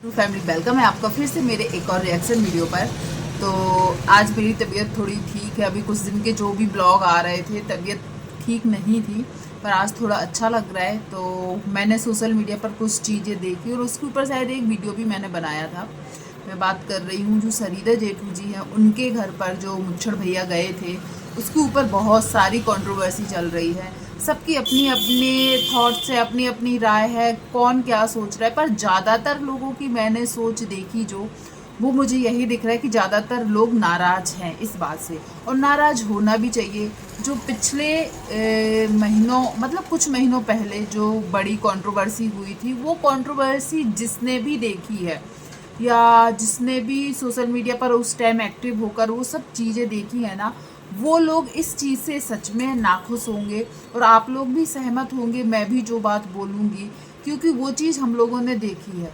Family welcome है आपका फिर से मेरे एक और रिएक्शन वीडियो पर। तो आज मेरी तबीयत थोड़ी ठीक है। अभी कुछ दिन के जो भी ब्लॉग आ रहे थे तबीयत ठीक नहीं थी, पर आज थोड़ा अच्छा लग रहा है। तो मैंने सोशल मीडिया पर कुछ चीज़ें देखी और उसके ऊपर शायद एक वीडियो भी मैंने बनाया था। मैं बात कर रही हूँ जो सरिता जेठू जी हैं उनके घर पर जो मुच्छड़ भैया गए थे, उसके ऊपर बहुत सारी कंट्रोवर्सी चल रही है। सबकी अपनी अपनी थॉट्स है, अपनी अपनी राय है, कौन क्या सोच रहा है। पर ज़्यादातर लोगों की मैंने सोच देखी जो, वो मुझे यही दिख रहा है कि ज़्यादातर लोग नाराज़ हैं इस बात से, और नाराज़ होना भी चाहिए। जो पिछले महीनों मतलब कुछ महीनों पहले जो बड़ी कंट्रोवर्सी हुई थी, वो कंट्रोवर्सी जिसने भी देखी है या जिसने भी सोशल मीडिया पर उस टाइम एक्टिव होकर वो सब चीज़ें देखी है ना, वो लोग इस चीज़ से सच में नाखुश होंगे। और आप लोग भी सहमत होंगे मैं भी जो बात बोलूँगी, क्योंकि वो चीज़ हम लोगों ने देखी है।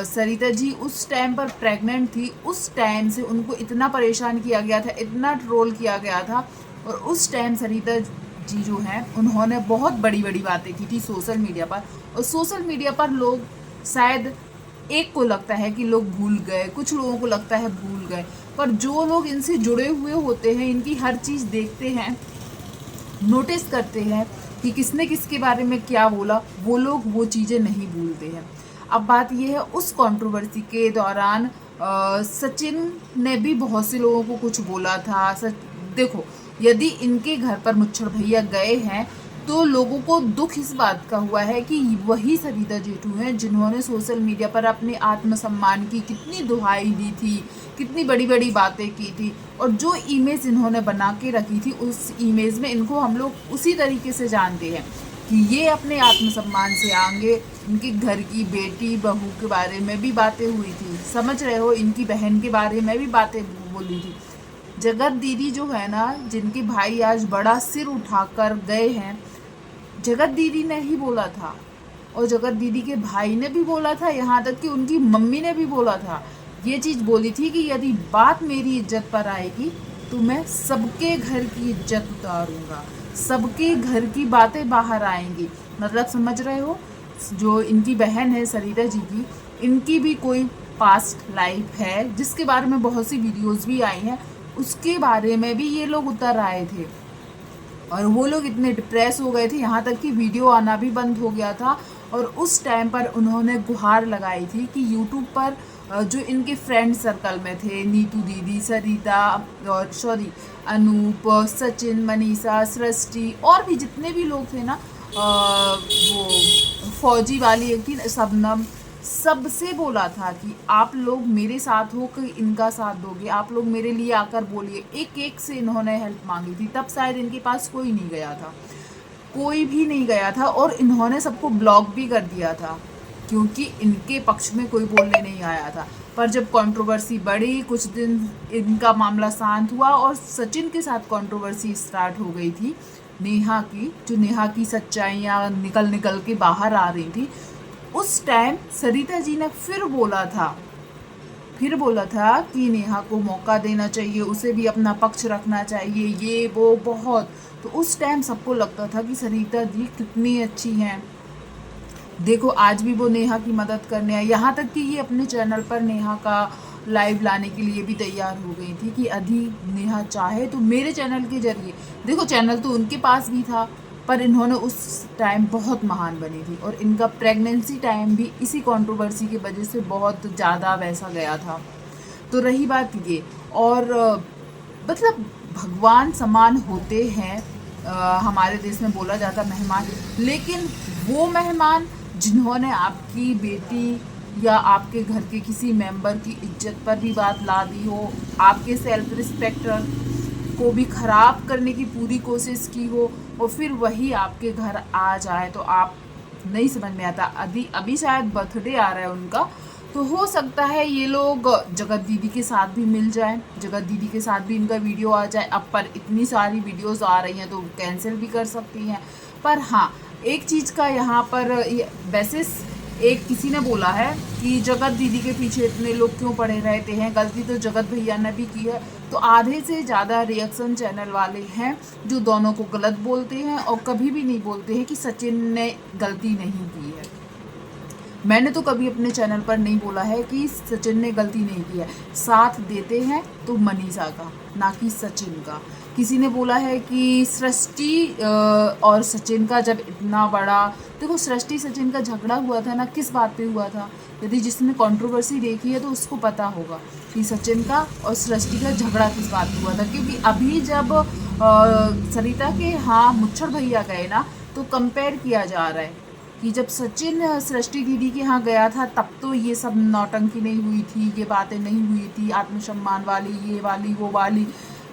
सरिता जी उस टाइम पर प्रेग्नेंट थी, उस टाइम से उनको इतना परेशान किया गया था, इतना ट्रोल किया गया था। और उस टाइम सरिता जी जो हैं उन्होंने बहुत बड़ी बड़ी बातें की थी सोशल मीडिया पर। और सोशल मीडिया पर लोग शायद, एक को लगता है कि लोग भूल गए, कुछ लोगों को लगता है भूल गए, पर जो लोग इनसे जुड़े हुए होते हैं, इनकी हर चीज़ देखते हैं, नोटिस करते हैं कि किसने किसके बारे में क्या बोला, वो लोग वो चीज़ें नहीं भूलते हैं। अब बात यह है, उस कंट्रोवर्सी के दौरान सचिन ने भी बहुत से लोगों को कुछ बोला था। देखो, यदि इनके घर पर मुच्छड़ भैया गए हैं तो लोगों को दुख इस बात का हुआ है कि वही सरिता जेठू हैं जिन्होंने सोशल मीडिया पर अपने आत्मसम्मान की कितनी दुहाई दी थी, कितनी बड़ी बड़ी बातें की थी। और जो इमेज इन्होंने बना के रखी थी, उस इमेज में इनको हम लोग उसी तरीके से जानते हैं कि ये अपने आत्मसम्मान से आगे। इनके घर की बेटी बहू के बारे में भी बातें हुई थी, समझ रहे हो, इनकी बहन के बारे में भी बातें बोली थी। जगत दीदी जो है ना, जिनके भाई आज बड़ा सिर उठाकर गए हैं, जगत दीदी ने ही बोला था, और जगत दीदी के भाई ने भी बोला था, यहाँ तक कि उनकी मम्मी ने भी बोला था। ये चीज़ बोली थी कि यदि बात मेरी इज्जत पर आएगी तो मैं सबके घर की इज्जत उतारूंगा, सबके घर की बातें बाहर आएंगी। मतलब समझ रहे हो, जो इनकी बहन है सरिता जी की, इनकी भी कोई पास्ट लाइफ है जिसके बारे में बहुत सी वीडियोस भी आई हैं, उसके बारे में भी ये लोग उतर आए थे। और वो लोग इतने डिप्रेस हो गए थे, यहाँ तक कि वीडियो आना भी बंद हो गया था। और उस टाइम पर उन्होंने गुहार लगाई थी कि यूट्यूब पर जो इनके फ्रेंड सर्कल में थे, नीतू दीदी, सरिता और अनूप, सचिन, मनीषा, सृष्टि, और भी जितने भी लोग थे ना, वो फौजी वाली एक थी शबनम, सबसे बोला था कि आप लोग मेरे साथ हो कि इनका साथ दोगे, आप लोग मेरे लिए आकर बोलिए। एक एक से इन्होंने हेल्प मांगी थी। तब शायद इनके पास कोई नहीं गया था, कोई भी नहीं गया था, और इन्होंने सबको ब्लॉक भी कर दिया था क्योंकि इनके पक्ष में कोई बोलने नहीं आया था। पर जब कंट्रोवर्सी बढ़ी, कुछ दिन इनका मामला शांत हुआ और सचिन के साथ कंट्रोवर्सी स्टार्ट हो गई थी, नेहा की, जो नेहा की सच्चाइयाँ निकल निकल के बाहर आ रही थी। उस टाइम सरिता जी ने फिर बोला था कि नेहा को मौका देना चाहिए, उसे भी अपना पक्ष रखना चाहिए, ये वो बहुत। तो उस टाइम सबको लगता था कि सरिता जी कितनी अच्छी हैं, देखो आज भी वो नेहा की मदद करने आई। यहाँ तक कि ये अपने चैनल पर नेहा का लाइव लाने के लिए भी तैयार हो गई थी कि यदि नेहा चाहे तो मेरे चैनल के जरिए, देखो चैनल तो उनके पास भी था, पर इन्होंने उस टाइम बहुत महान बनी थी। और इनका प्रेगनेंसी टाइम भी इसी कंट्रोवर्सी की वजह से बहुत ज़्यादा वैसा गया था। तो रही बात ये, और मतलब भगवान समान होते हैं, हमारे देश में बोला जाता मेहमान, लेकिन वो मेहमान जिन्होंने आपकी बेटी या आपके घर के किसी मेंबर की इज्जत पर भी बात ला दी हो, आपके सेल्फ रिस्पेक्टर को भी ख़राब करने की पूरी कोशिश की हो, और फिर वही आपके घर आ जाए, तो आप नहीं समझ में आता। अभी अभी शायद बर्थडे आ रहा है उनका, तो हो सकता है ये लोग जगत दीदी के साथ भी मिल जाए, जगत दीदी के साथ भी इनका वीडियो आ जाए। अब पर इतनी सारी वीडियोस आ रही हैं तो कैंसिल भी कर सकती हैं। पर हाँ, एक चीज़ का यहाँ पर वैसे एक किसी ने बोला है कि जगत दीदी के पीछे इतने लोग क्यों पड़े रहते हैं, गलती तो जगत भैया ने भी की है। तो आधे से ज़्यादा रिएक्शन चैनल वाले हैं जो दोनों को गलत बोलते हैं और कभी भी नहीं बोलते हैं कि सचिन ने गलती नहीं की है। मैंने तो कभी अपने चैनल पर नहीं बोला है कि सचिन ने गलती नहीं की है, साथ देते हैं तो मनीषा का, ना कि सचिन का। किसी ने बोला है कि सृष्टि और सचिन का जब इतना बड़ा, देखो सृष्टि सचिन का झगड़ा हुआ था ना, किस बात पे हुआ था? यदि जिसने कंट्रोवर्सी देखी है तो उसको पता होगा कि सचिन का और सृष्टि का झगड़ा किस बात पे हुआ था। क्योंकि अभी जब सरिता के यहाँ मुच्छड़ भैया गए ना, तो कंपेयर किया जा रहा है कि जब सचिन सृष्टि दीदी के यहाँ गया था तब तो ये सब नौटंकी नहीं हुई थी, ये बातें नहीं हुई थी, आत्मसम्मान वाली, ये वाली वो वाली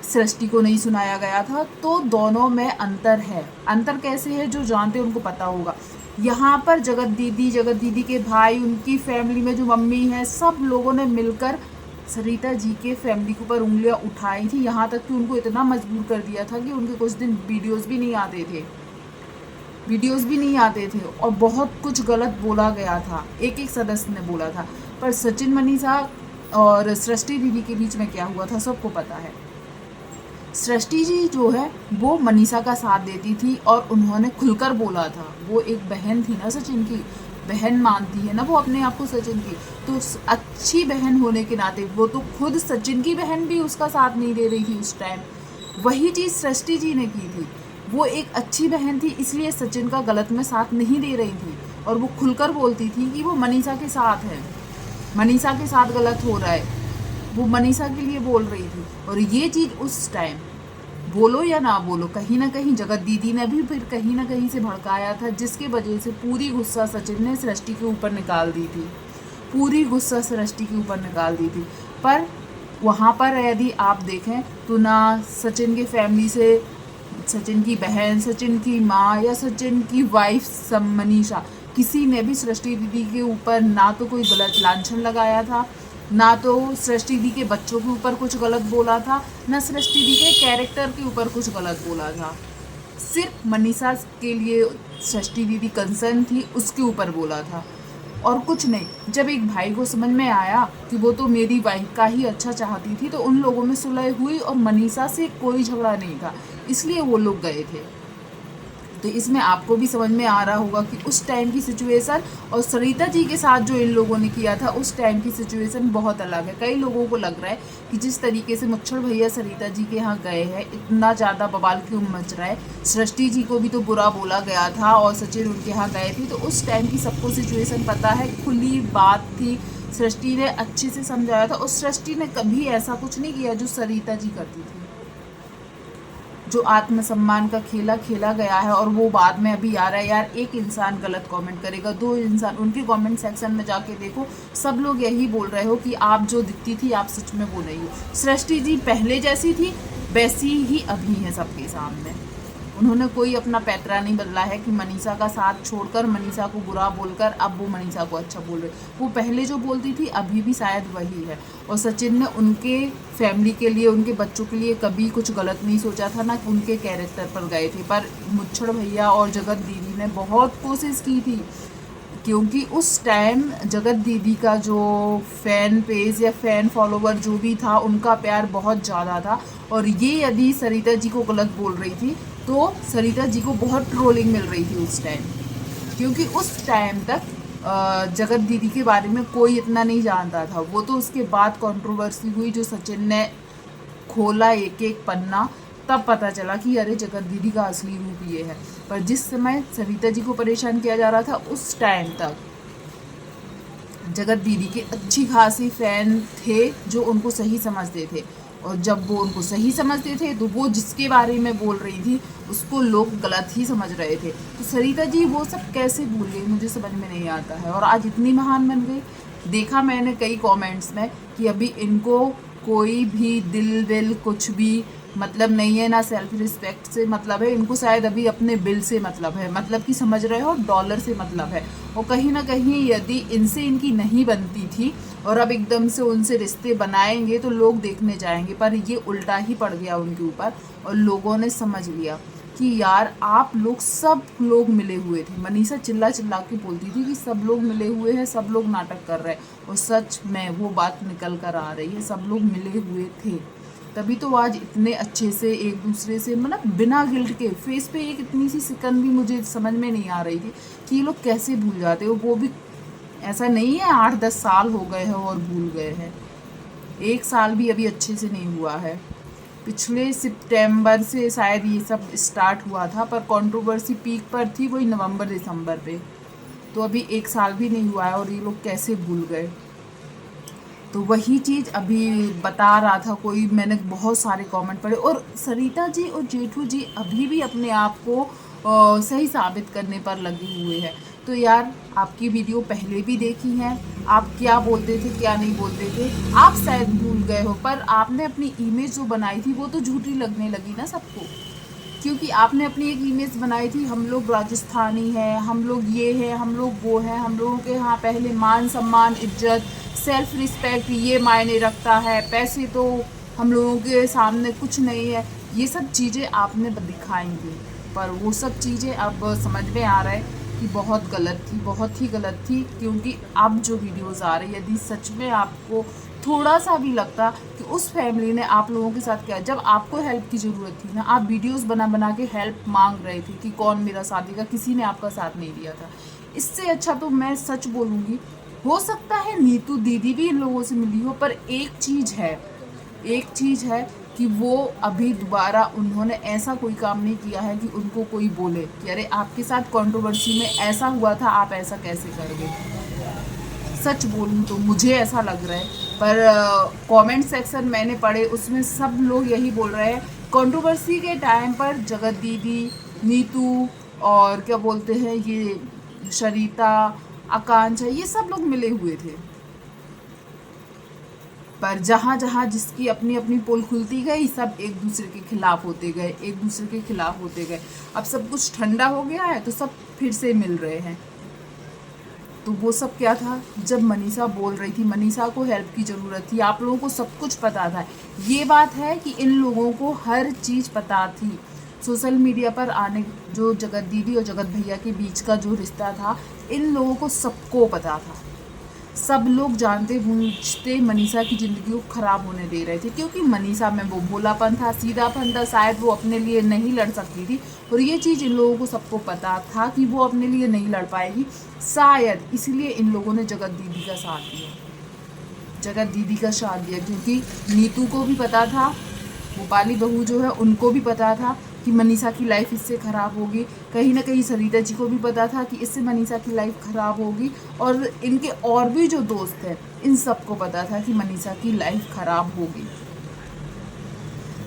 सृष्टि को नहीं सुनाया गया था। तो दोनों में अंतर है। अंतर कैसे है? जो जानते हैं उनको पता होगा। यहाँ पर जगत दीदी के भाई, उनकी फैमिली में जो मम्मी है, सब लोगों ने मिलकर सरिता जी के फैमिली के ऊपर उंगलियां उठाई थी। यहाँ तक कि उनको इतना मजबूर कर दिया था कि उनके कुछ दिन वीडियोस भी नहीं आते थे और बहुत कुछ गलत बोला गया था, एक सदस्य ने बोला था। पर सचिन मनीषा और सृष्टि दीदी के बीच में क्या हुआ था सबको पता है। सृष्टि जी जो है वो मनीषा का साथ देती थी और उन्होंने खुलकर बोला था। वो एक बहन थी ना, सचिन की बहन मानती है ना वो अपने आप को सचिन की, तो अच्छी बहन होने के नाते वो तो खुद सचिन की बहन भी उसका साथ नहीं दे रही थी उस टाइम। वही चीज़ सृष्टि जी ने की थी। वो एक अच्छी बहन थी, इसलिए सचिन का गलत में साथ नहीं दे रही थी और वो खुलकर बोलती थी कि वो मनीषा के साथ है, मनीषा के साथ गलत हो रहा है, वो मनीषा के लिए बोल रही थी। और ये चीज़ उस टाइम बोलो या ना बोलो, कहीं ना कहीं जगत दीदी ने भी फिर कहीं ना कहीं से भड़काया था, जिसकी वजह से पूरी गुस्सा सचिन ने सृष्टि के ऊपर निकाल दी थी, पूरी गुस्सा सृष्टि के ऊपर निकाल दी थी। पर वहाँ पर यदि आप देखें तो ना सचिन के फैमिली से, सचिन की बहन, सचिन की माँ या सचिन की वाइफ मनीषा, किसी ने भी सृष्टि दीदी के ऊपर ना तो कोई गलत लांछन लगाया था, ना तो सृष्टि दीदी के बच्चों के ऊपर कुछ गलत बोला था, ना सृष्टि दीदी के कैरेक्टर के ऊपर कुछ गलत बोला था। सिर्फ मनीषा के लिए सृष्टि दीदी कंसर्न थी, उसके ऊपर बोला था और कुछ नहीं। जब एक भाई को समझ में आया कि वो तो मेरी वाइफ का ही अच्छा चाहती थी, तो उन लोगों में सुलह हुई और मनीषा से कोई झगड़ा नहीं था, इसलिए वो लोग गए थे। तो इसमें आपको भी समझ में आ रहा होगा कि उस टाइम की सिचुएशन और सरिता जी के साथ जो इन लोगों ने किया था उस टाइम की सिचुएशन बहुत अलग है। कई लोगों को लग रहा है कि जिस तरीके से मुच्छड़ भैया सरिता जी के यहाँ गए हैं, इतना ज़्यादा बवाल क्यों मच रहा है। सृष्टि जी को भी तो बुरा बोला गया था और सचिन उनके यहाँ गए थे, तो उस टाइम की सबको सिचुएशन पता है, खुली बात थी। सृष्टि ने अच्छे से समझाया था और सृष्टि ने कभी ऐसा कुछ नहीं किया जो सरिता जी करती थी। जो आत्मसम्मान का खेला खेला गया है और वो बाद में अभी आ रहा है। यार एक इंसान गलत कमेंट करेगा, दो इंसान, उनके कमेंट सेक्शन में जाके देखो, सब लोग यही बोल रहे हो कि आप जो दिखती थी आप सच में वो नहीं हो। सृष्टि जी पहले जैसी थी वैसी ही अभी है सबके सामने। उन्होंने कोई अपना पैतरा नहीं बदला है कि मनीषा का साथ छोड़कर, मनीषा को बुरा बोलकर अब वो मनीषा को अच्छा बोल रहे। वो पहले जो बोलती थी अभी भी शायद वही है। और सचिन ने उनके फैमिली के लिए, उनके बच्चों के लिए कभी कुछ गलत नहीं सोचा था, ना उनके कैरेक्टर पर गए थे। पर मुच्छड़ भैया और जगत दीदी ने बहुत कोशिश की थी, क्योंकि उस टाइम जगत दीदी का जो फ़ैन पेज या फ़ैन फॉलोवर जो भी था, उनका प्यार बहुत ज़्यादा था। और ये यदि सरिता जी को गलत बोल रही थी तो सरिता जी को बहुत ट्रोलिंग मिल रही थी उस टाइम, क्योंकि उस टाइम तक जगत दीदी के बारे में कोई इतना नहीं जानता था। वो तो उसके बाद कंट्रोवर्सी हुई, जो सचिन ने खोला एक एक पन्ना, तब पता चला कि अरे जगत दीदी का असली रूप ये है। पर जिस समय सरिता जी को परेशान किया जा रहा था उस टाइम तक जगत दीदी के अच्छी खासी फैन थे जो उनको सही समझते थे। और जब वो उनको सही समझते थे तो वो जिसके बारे में बोल रही थी उसको लोग गलत ही समझ रहे थे। तो सरिता जी वो सब कैसे भूल गई, मुझे समझ में नहीं आता है। और आज इतनी महान बन गई। देखा मैंने कई कमेंट्स में कि अभी इनको कोई भी दिल विल कुछ भी मतलब नहीं है, ना सेल्फ रिस्पेक्ट से मतलब है, इनको शायद अभी अपने बिल से मतलब है, मतलब कि समझ रहे हो, डॉलर से मतलब है। और कहीं ना कहीं यदि इनसे इनकी नहीं बनती थी और अब एकदम से उनसे रिश्ते बनाएंगे तो लोग देखने जाएंगे। पर ये उल्टा ही पड़ गया उनके ऊपर और लोगों ने समझ लिया कि यार आप लोग, सब लोग मिले हुए थे। मनीषा चिल्ला चिल्ला के बोलती थी कि सब लोग मिले हुए हैं, सब लोग नाटक कर रहे हैं, और सच में वो बात निकल कर आ रही है, सब लोग मिले हुए थे। तभी तो आज इतने अच्छे से एक दूसरे से, मतलब बिना गिल्ट के। फेस पे एक इतनी सी सिकन भी मुझे समझ में नहीं आ रही थी कि ये लोग कैसे भूल जाते हो, वो भी ऐसा नहीं है 8-10 साल हो गए हैं और भूल गए हैं। 1 साल भी अभी अच्छे से नहीं हुआ है। पिछले सितंबर से शायद ये सब स्टार्ट हुआ था, पर कंट्रोवर्सी पीक पर थी वही नवंबर दिसंबर पे। तो अभी 1 साल भी नहीं हुआ है और ये लोग कैसे भूल गए। तो वही चीज़ अभी बता रहा था कोई, मैंने बहुत सारे कमेंट पढ़े, और सरिता जी और जेठू जी अभी भी अपने आप को सही साबित करने पर लगे हुए हैं। तो यार, आपकी वीडियो पहले भी देखी है, आप क्या बोलते थे क्या नहीं बोलते थे, आप शायद भूल गए हो, पर आपने अपनी इमेज जो बनाई थी वो तो झूठी लगने लगी ना सबको। क्योंकि आपने अपनी एक इमेज बनाई थी, हम लोग राजस्थानी हैं, हम लोग ये हैं, हम लोग वो हैं, हम लोगों के यहाँ पहले मान सम्मान इज्जत सेल्फ रिस्पेक्ट ये मायने रखता है, पैसे तो हम लोगों के सामने कुछ नहीं है। ये सब चीज़ें आपने दिखाई थी, पर वो सब चीज़ें अब समझ में आ रहा है कि बहुत गलत थी, बहुत ही गलत थी। क्योंकि अब जो वीडियोज़ आ रही है, यदि सच में आपको थोड़ा सा भी लगता कि उस फैमिली ने आप लोगों के साथ क्या, जब आपको हेल्प की ज़रूरत थी ना, आप वीडियोस बना बना के हेल्प मांग रहे थे कि कौन मेरा साथ देगा, किसी ने आपका साथ नहीं दिया था। इससे अच्छा तो मैं सच बोलूँगी, हो सकता है नीतू दीदी भी इन लोगों से मिली हो, पर एक चीज़ है कि वो अभी दोबारा उन्होंने ऐसा कोई काम नहीं किया है कि उनको कोई बोले कि अरे आपके साथ कंट्रोवर्सी में ऐसा हुआ था, आप ऐसा कैसे करोगे। सच बोलूँ तो मुझे ऐसा लग रहा है, पर कमेंट सेक्शन मैंने पढ़े, उसमें सब लोग यही बोल रहे हैं कंट्रोवर्सी के टाइम पर जगत दीदी, नीतू और क्या बोलते हैं ये शरीता, आकांक्षा, ये सब लोग मिले हुए थे। पर जहाँ जहाँ जिसकी अपनी अपनी पोल खुलती गई, सब एक दूसरे के खिलाफ होते गए, एक दूसरे के खिलाफ होते गए। अब सब कुछ ठंडा हो गया है तो सब फिर से मिल रहे हैं। तो वो सब क्या था, जब मनीषा बोल रही थी, मनीषा को हेल्प की ज़रूरत थी, आप लोगों को सब कुछ पता था। ये बात है कि इन लोगों को हर चीज़ पता थी। सोशल मीडिया पर आने, जो जगत दीदी और जगत भैया के बीच का जो रिश्ता था, इन लोगों को सबको पता था। सब लोग जानते बूझते मनीषा की ज़िंदगी को ख़राब होने दे रहे थे, क्योंकि मनीषा में वो भोलापन था, सीधापन था, शायद वो अपने लिए नहीं लड़ सकती थी। और ये चीज़ इन लोगों को सबको पता था कि वो अपने लिए नहीं लड़ पाएगी, शायद इसलिए इन लोगों ने जगत दीदी का साथ दिया, जगत दीदी का साथ दिया। क्योंकि नीतू को भी पता था, भोपाली बहू जो है उनको भी पता था कि मनीषा की लाइफ इससे ख़राब होगी, कहीं ना कहीं सरिता जी को भी पता था कि इससे मनीषा की लाइफ ख़राब होगी, और इनके और भी जो दोस्त हैं इन सबको पता था कि मनीषा की लाइफ ख़राब होगी।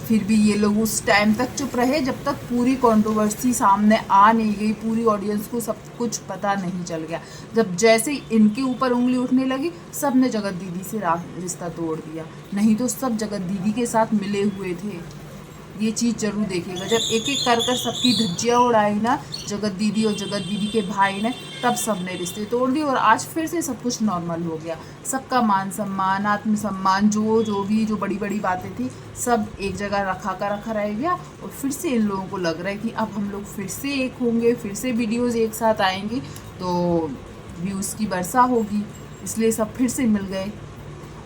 फिर भी ये लोग उस टाइम तक चुप रहे जब तक पूरी कंट्रोवर्सी सामने आ नहीं गई, पूरी ऑडियंस को सब कुछ पता नहीं चल गया। जब जैसे ही इनके ऊपर उंगली उठने लगी, सब ने जगत दीदी से रिश्ता तोड़ दिया। नहीं तो सब जगत दीदी के साथ मिले हुए थे। ये चीज़ जरूर देखिएगा, जब एक एक कर कर सबकी धज्जियाँ उड़ाई ना जगत दीदी और जगत दीदी के भाई ने, तब सबने रिश्ते तोड़ दिए और आज फिर से सब कुछ नॉर्मल हो गया। सबका मान सम्मान, आत्मसम्मान, जो बड़ी बड़ी बातें थी, सब एक जगह रखा रह गया। और फिर से इन लोगों को लग रहा है कि अब हम लोग फिर से एक होंगे, फिर से वीडियोज़ एक साथ आएंगी तो व्यूज़ की वर्षा होगी, इसलिए सब फिर से मिल गए।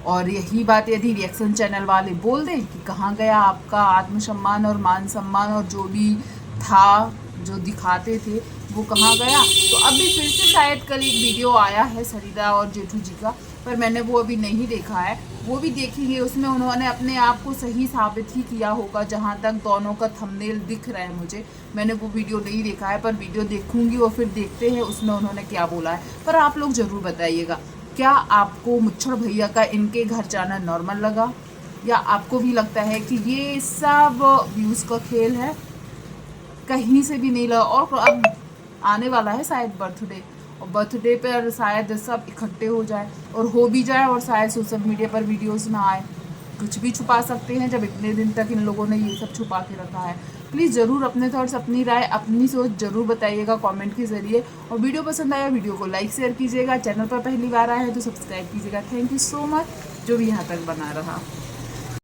और यही बात यदि रिएक्शन चैनल वाले बोल दें कि कहाँ गया आपका आत्मसम्मान और मान सम्मान, और जो भी था जो दिखाते थे वो कहाँ गया, तो अभी फिर से शायद कल एक वीडियो आया है सरिता और जेठू जी का, पर मैंने वो अभी नहीं देखा है, वो भी देखेंगे। उसमें उन्होंने अपने आप को सही साबित ही किया होगा, जहाँ तक दोनों का थंबनेल दिख रहा है मुझे। मैंने वो वीडियो नहीं देखा है, पर वीडियो देखूंगी और फिर देखते हैं उसमें उन्होंने क्या बोला है। पर आप लोग ज़रूर बताइएगा, क्या आपको मुच्छड़ भैया का इनके घर जाना नॉर्मल लगा, या आपको भी लगता है कि ये सब व्यूज़ का खेल है? कहीं से भी नहीं लगा। और अब आने वाला है शायद बर्थडे, और बर्थडे पर शायद सब इकट्ठे हो जाए, और हो भी जाए, और शायद सोशल मीडिया पर वीडियोस ना आए। कुछ भी छुपा सकते हैं जब इतने दिन तक इन लोगों ने ये सब छुपा के रखा है। प्लीज़ ज़रूर अपने थॉट्स, अपनी राय, अपनी सोच ज़रूर बताइएगा कमेंट के ज़रिए। और वीडियो पसंद आया वीडियो को लाइक शेयर कीजिएगा, चैनल पर पहली बार आए हैं तो सब्सक्राइब कीजिएगा। थैंक यू सो मच जो भी यहाँ तक बना रहा।